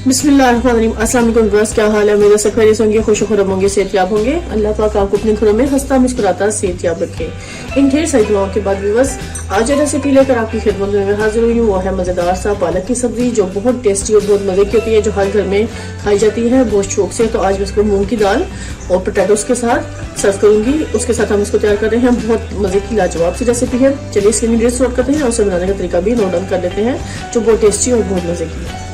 बिस्मिल्लाहिर्रहमानिर्रहीम। अस्सलाम वालेकुम व्यूअर्स, क्या हाल है? मेरे सब खैरियत होंगे, खुश खुरम होंगे, सेहतयाब होंगे। अल्लाह पाक आपको अपने घरों में हंसता मुस्कुराता सेहतयाब रखे। इन ढेर सारी दुआओं के बाद व्यूअर्स, आज रेसिपी लेकर आपकी खिदमत में मैं हाजिर हुई हूँ। वो है मजेदार सा पालक की सब्जी, जो बहुत टेस्टी और बहुत मजे की होती है, जो हर घर में खाई जाती है बहुत शौक से। तो आज मैं इसको मूंग की दाल और पोटैटोस के साथ सर्व करूंगी। उसके साथ हम इसको तैयार कर रहे हैं। बहुत मजे की लाजवाब सी रेसिपी है। चलिए इसके इंग्रेडिएंट्स नोट करते हैं और उसे बनाने का तरीका भी नोट डाउन कर लेते हैं, जो बहुत टेस्टी और बहुत मजे की है।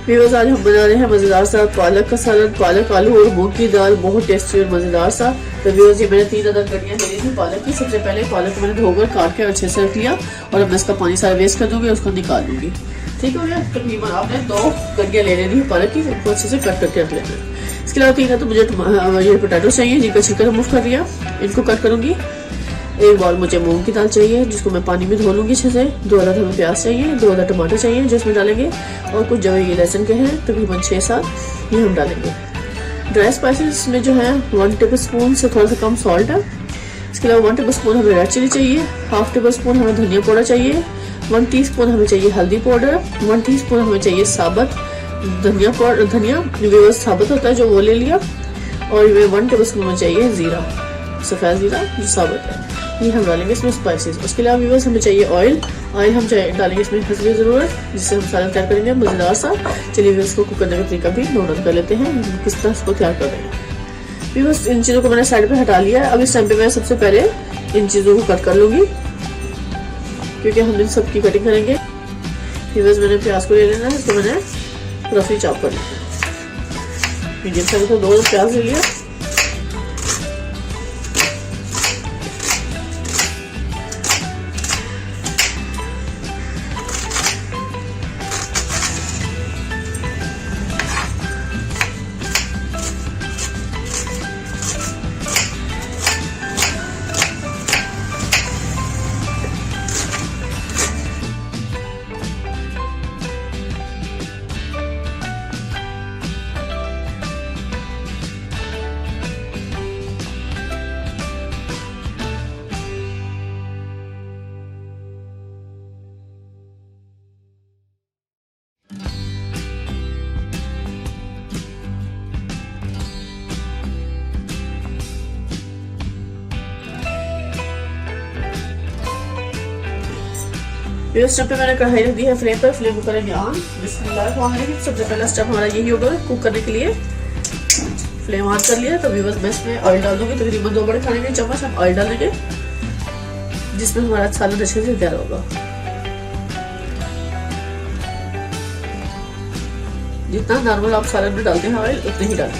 व्यूअर्स, आज हम बना रहे हैं मजेदार सा पालक का सलाद, पालक आलू और मूंग की दाल, बहुत टेस्टी और मजेदार सा। तो व्यूअर्स, ये मैंने 3 अदद कड़ियाँ ले ली थी पालक की। सबसे पहले पालक को मैंने धोकर काट के अच्छे से रख लिया और अब मैं इसका पानी सारा वेस्ट कर दूंगी और उसको निकाल लूंगी। ठीक हो गया। तकरीबन आपने 2 कड़ियाँ ले लेनी है पालक की, उनको अच्छे से कट करके रख लेना है। इसके अलावा 3 तो मुझे ये पोटैटो चाहिए, जिनका छिलका रिमूव कर दिया, इनको कट करूंगी। एक बार मुझे मूंग की दाल चाहिए, जिसको मैं पानी में धो लूंगी अच्छे से। 2 अदद हमें प्याज चाहिए, 2 अदद टमाटर चाहिए जो इसमें डालेंगे, और कुछ जो ये लहसुन के हैं तकरीबन 6-7 ये हम डालेंगे। ड्राई स्पाइसेस में जो है 1 टेबल स्पून से थोड़ा सा कम सॉल्ट है। इसके अलावा 1 टेबल स्पून हमें रेड चिली चाहिए, 1/2 टेबल स्पून हमें धनिया पाउडर चाहिए, 1 टीस्पून हमें चाहिए हल्दी पाउडर, 1 टीस्पून हमें चाहिए साबुत धनिया पाउडर, धनिया जो साबुत होता है जो वो ले लिया, और 1 टेबल स्पून में चाहिए जीरा, सफ़ेद जीरा जो साबुत है, ये हम डालेंगे इसमें स्पाइसेस। उसके अलावा व्यूअर्स हमें चाहिए ऑयल हम डालेंगे इसमें हसबे ज़रूरत, जिससे हम सालन तैयार करेंगे मज़ेदार सा। चलिए व्यूअर्स, को कुक करने का तरीका भी नोट डाउन कर लेते हैं, किस तरह इसको तैयार कर रहे हैं। व्यूअर्स, इन चीज़ों को मैंने साइड पे हटा लिया है। अब इस टाइम पे मैं सबसे पहले इन चीज़ों को कट कर लूँगी, क्योंकि हम इन सब की कटिंग करेंगे। व्यूअर्स, मैंने प्याज को ले लेना है, इसको मैंने रफली चॉप कर लिया है। मीडियम साइज का 2 प्याज ले लिया। इस स्टेप पे मैंने कढ़ाई रख दी है फ्लेम पर। फ्लेम को करेंगे ऑन। बिस्मिल्लाह। सबसे पहला स्टेप हमारा यही होगा कुक करने के लिए। फ्लेम ऑन कर लिया। तो व्यूअर्स, मैं इसमें ऑयल डाल दूंगी, तकरीबन 2 बड़े खाने के चम्मच हम ऑयल डालेंगे, जिसमें हमारा सालन अच्छे से तैयार होगा। जितना नॉर्मल आप सालन में डालते हैं ऑयल, उतने ही डालें।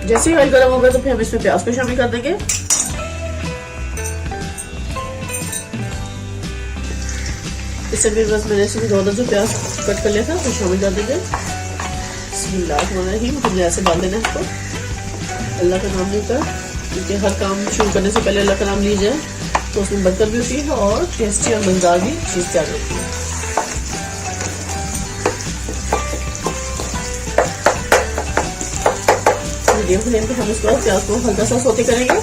जैसे ही ऑयल गर्म होगा तो फिर हम इसमें प्याज को शामिल कर देंगे। इससे भी बस मैंने इसमें 2 अदद जो प्याज कट कर लिया था वो शामिल कर देंगे। बिस्मिल्लाहिर्रहमानिर्रहीम। हमने ऐसे डाल देना है इसको। अल्लाह का नाम लेकर, क्योंकि हर काम शुरू करने से पहले अल्लाह का नाम ली जाए तो उसमें बरकत भी होती है और टेस्टी और मजेदार भी चीज़ तैयार होती है। मीडियम फ्लेम पे हम इसको प्याज को हल्का सा सौते करेंगे।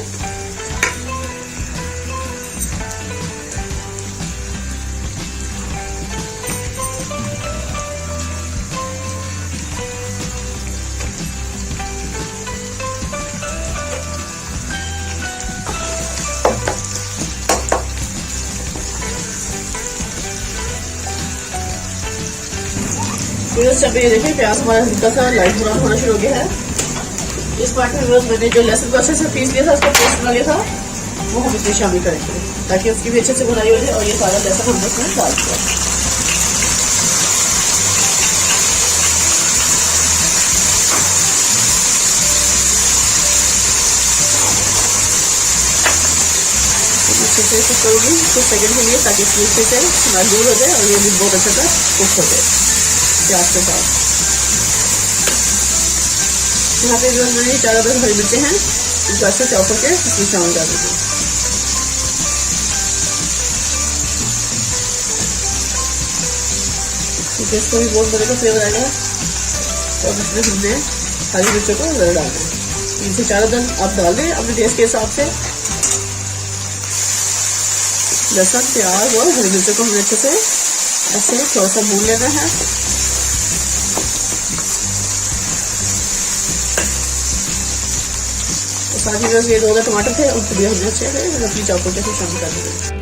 ये देखिए, प्याज हमारा हल्का सा लाइट ब्राउन होना शुरू हो गया है। इस पार्ट में मैंने जो लहसुन को अच्छे से पीस लिया था, उसका पेस्ट बना लिया था, वो हम इसमें शामिल करेंगे ताकि उसकी भी अच्छे से बुनाई हो जाए। और ये सारा लहसुन हम इसमें डाल दिया। अच्छे से करूँगी कुछ सेकंड के लिए, ताकि इसकी अच्छे से स्मेल दूर हो जाए और ये भी बहुत अच्छे से कुक हो जाए प्याज के साथ। यहाँ पे जो मैंने 4 अदद हरी मिर्चें हैं, इनको अच्छे से चॉप करके इसमें शामिल कर देंगे। क्योंकि इसको भी बहुत बड़े का फ्लेवर आएगा। और इसमें हमने हरी मिर्चों को ज़रा डाल दें। 3 से 4 अदद आप डाल दें अपने टेस्ट के हिसाब से। लहसुन, प्याज और हरी मिर्चों को हमें अच्छे से ऐसे थोड़ा सा भून लेना है। साथ ही ये 2 टमाटर थे, उनको भी हमने अच्छे से रफली चॉपर के शामिल कर दिए।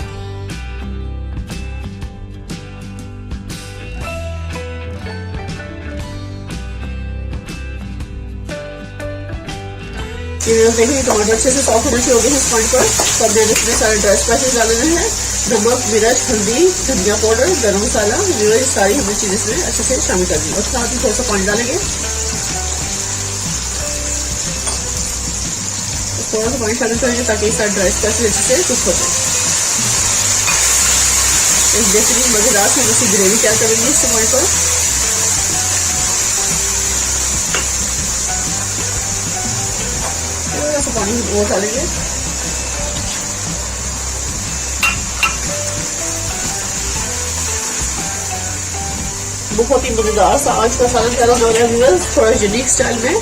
देखिए टमाटर अच्छे से सॉफ्ट होने हो गए हैं इस पॉइंट पर। सब मैंने इसमें सारे ड्राई स्पाइसेस डाले हैं, नमक, मिर्च, हल्दी, धनिया पाउडर, गरम मसाला, ये सारी हमें चीजें इसमें अच्छे से शामिल कर दी और साथ ही थोड़ा सा पानी डालेंगे। थोड़ा सा पानी शामिल करेंगे ताकि सारे ड्राई स्पाइसेस अच्छे से कुक हो जाए। एक बेहतरीन मजेदार सी मछली ग्रेवी तैयार करेंगे इस पॉइंट पर। थोड़ा सा पानी और डालेंगे। बहुत ही मजेदार सा आज का सालन तैयार हो रहा है, थोड़ा यूनिक स्टाइल में।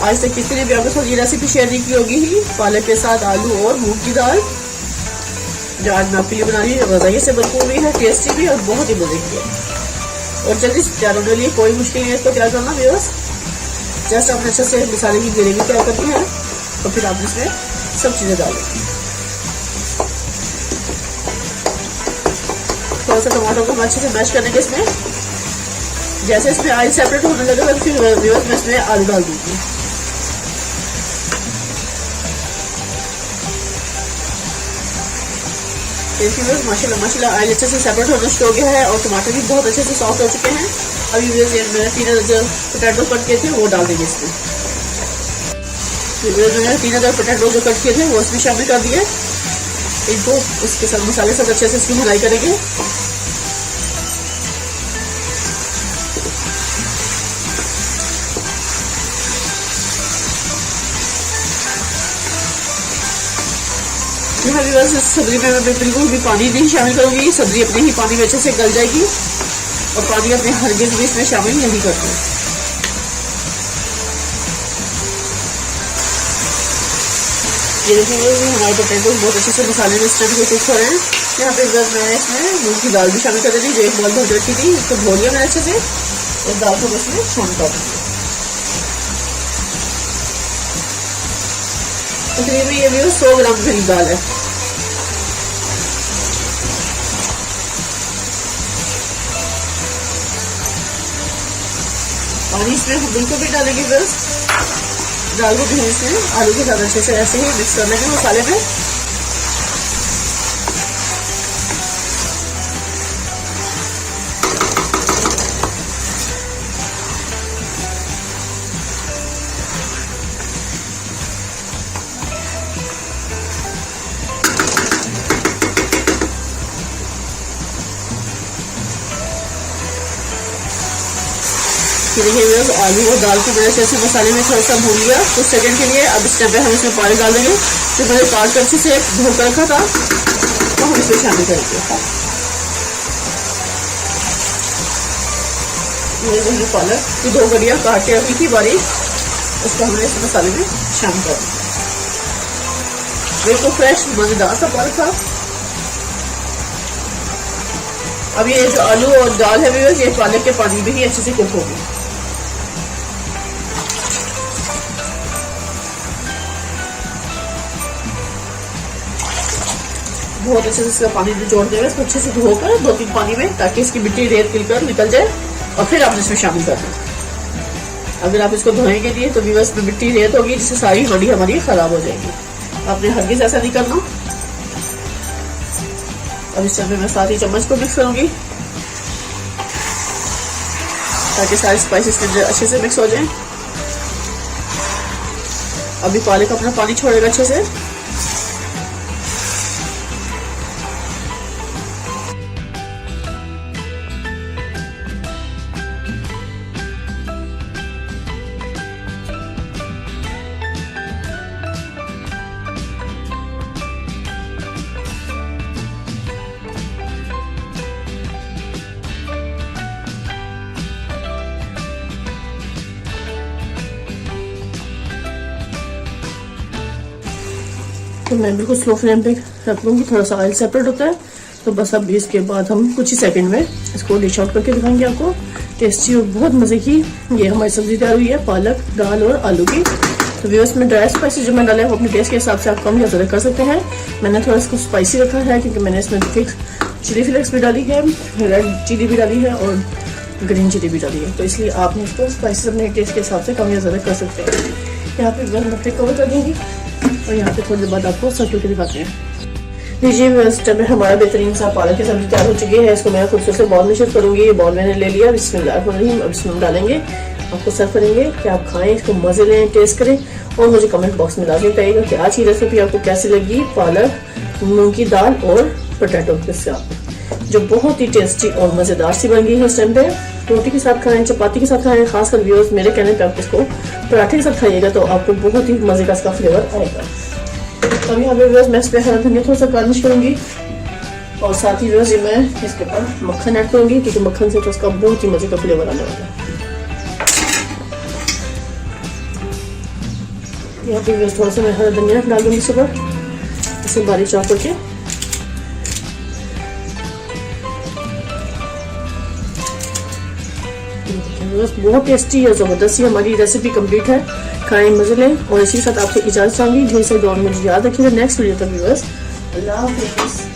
आज तक किसी ने भी आपके साथ ये रेसिपी शेयर नहीं की होगी ही, पालक के साथ आलू और मूंग की दाल, जो आज मैं आपके लिए बना रही हूँ। वज़ाइयत से भरपूर भी है, टेस्टी भी और बहुत ही मजे की है और जल्दी से तैयार होने के लिए कोई मुश्किल नहीं है इसको तैयार करना। व्यूअर्स, जैसे आपने अच्छे से मसाले की ग्रेवी तैयार करनी है तो फिर आप इसमें सब चीजें डालेंगे। थोड़ा सा टमाटर को हम अच्छे से मैश करने के इसमें, जैसे इसमें ऑयल सेपरेट होने लगेगा तो फिर व्यूअर्स मैं इसमें आलू डाल दूंगी। माशाल्लाह ऑयल अच्छे से सेपरेट होना शुरू हो गया है और टमाटर भी बहुत अच्छे से सॉफ्ट हो चुके हैं। अभी मैंने 3 जो पोटैटो कट किए थे वो डाल देंगे इसमें। मैंने 3 पोटैटो जो कट किए थे वो इसमें शामिल कर दिए। इनको इसके साथ मसाले सब अच्छे से इसकी भुनाई करेंगे। यहाँ भी बस इस सब्जी में मैं बिल्कुल भी पानी नहीं शामिल करूंगी, सब्जी अपने ही पानी में अच्छे से गल जाएगी और पानी अपने हरगिज़ भी इसमें शामिल नहीं करती। ये देखिए हमारे पोटैटो बहुत अच्छे से मसाले में इस टाइम से कुक हो रहे हैं। यहाँ पे बस मैंने इसमें मूंग की दाल भी शामिल कर दी, जो एक बॉल भर रखी थी, इसको धो लिया मैंने अच्छे से और दाल को इसमें शामिल कर दूँगी। तकरीबन ये भी 100 ग्राम करीब दाल है। पानी इसमें हम बिल्कुल भी डालेंगे, बस दाल को भी इसमें आलू के साथ अच्छे से ऐसे ही मिक्स कर लेंगे मसाले में। देखिए आलू और दाल को मैंने अच्छे से मसाले में थोड़ा सा भून लिया कुछ सेकंड के लिए। अब इस टाइम पे हम इसमें पानी डाल देंगे जो मैंने काट कर अच्छे से धोकर रखा था, तो हम इसमें शामिल करेंगे। ये पालक की 2 गड्डियां काट के रखी थी बारीक, उसको हमने इस मसाले में शामिल कर दिया। बिल्कुल फ्रेश मजेदार सा पालक था। अब ये जो आलू और दाल है व्यूअर्स, ये पालक के पानी में ही अच्छे से कुक होगी। बहुत अच्छे से इसका पानी निचोड़ देगा, इसको अच्छे से धोकर 2-3 पानी में, ताकि इसकी मिट्टी रेत मिलकर निकल जाए और फिर आप इसमें शामिल कर दें। अगर आप इसको धोएंगे नहीं तो व्यूअर्स में मिट्टी रेत होगी जिससे सारी हड्डी हमारी खराब हो जाएगी। आपने हरगिज़ ऐसा नहीं करना। अब इस समय मैं साथ ही चम्मच को मिक्स करूंगी ताकि सारे स्पाइसेस अच्छे से मिक्स हो जाएं। अभी पालक अपना पानी छोड़ेगा अच्छे से। तो मैं बिल्कुल स्लो फ्लेम पे रख लूँगी, थोड़ा सा ऑयल सेपरेट होता है। तो बस अब इसके बाद हम कुछ ही सेकंड में इसको डिश आउट करके दिखाएंगे आपको। टेस्टी और बहुत मज़े की ये हमारी सब्जी तैयार हुई है, पालक, दाल और आलू की। तो व्यूअर्स में ड्राई स्पाइसेस जो मैं डाले वो अपने टेस्ट के हिसाब से आप कम या ज़्यादा कर सकते हैं। मैंने थोड़ा इसको स्पाइसी रखा है क्योंकि मैंने इसमें फिक्स चिली फ्लेक्स भी डाली है, रेड चिली भी डाली है और ग्रीन चिली भी डाली है, तो इसलिए आपने इसको स्पाइसेस अपने टेस्ट के हिसाब से कम या ज़्यादा कर सकते हैं। यहाँ पे मैं कवर कर दूँगी और यहाँ पे थोड़ी देर बाद आपको सर्व करके दिखाते हैं। लीजिए व्यूअर्स, जब हमारा बेहतरीन सा पालक की सब्जी तैयार हो चुकी है, इसको मैं खूबसूरत से बॉल में शिफ्ट करूँगी। ये बॉल मैंने ले लिया, बिस्मिल्लाहिर्रहमानिर्रहीम। अब इसमें हम डालेंगे, आपको सर्व करेंगे कि आप खाएं, इसको मज़े लें, टेस्ट करें और मुझे कमेंट बॉक्स में लाजमी बताइएगा कि आज की रेसिपी आपको कैसी लगी। पालक, मूंग की दाल और पोटैटो के साथ जो बहुत ही टेस्टी और मज़ेदार सी बन गई है। इस टाइम पे रोटी के साथ खाएं, चपाती के साथ खाएं, खासकर व्यूअर्स मेरे कहने पे आप इसको पराठे के साथ खाइएगा तो आपको बहुत ही मज़े का इसका फ्लेवर आएगा। अब यहाँ पे व्यूअर्स मैं इस पर हरा धनिया थोड़ा सा गार्निश करूँगी और साथ ही व्यूअर्स मैं इसके ऊपर मक्खन ऐड करूँगी क्योंकि मक्खन से तो इसका बहुत ही मज़े का फ्लेवर आने वाला है। यहाँ पे व्यूअर्स थोड़ा सा मैं हरा धनिया डाल दूँगी इस ऊपर, इसे बारीक चॉप करके। बहुत टेस्टी और ज़बरदस्त ही हमारी रेसिपी कंप्लीट है। खाएं, मजे लें और इसी के साथ आपसे इजाज़त चाहूँगी। ढेर सारी दुआ में मुझे याद रखिएगा। नेक्स्ट वीडियो तक व्यूअर्स, अल्लाह हाफिज़।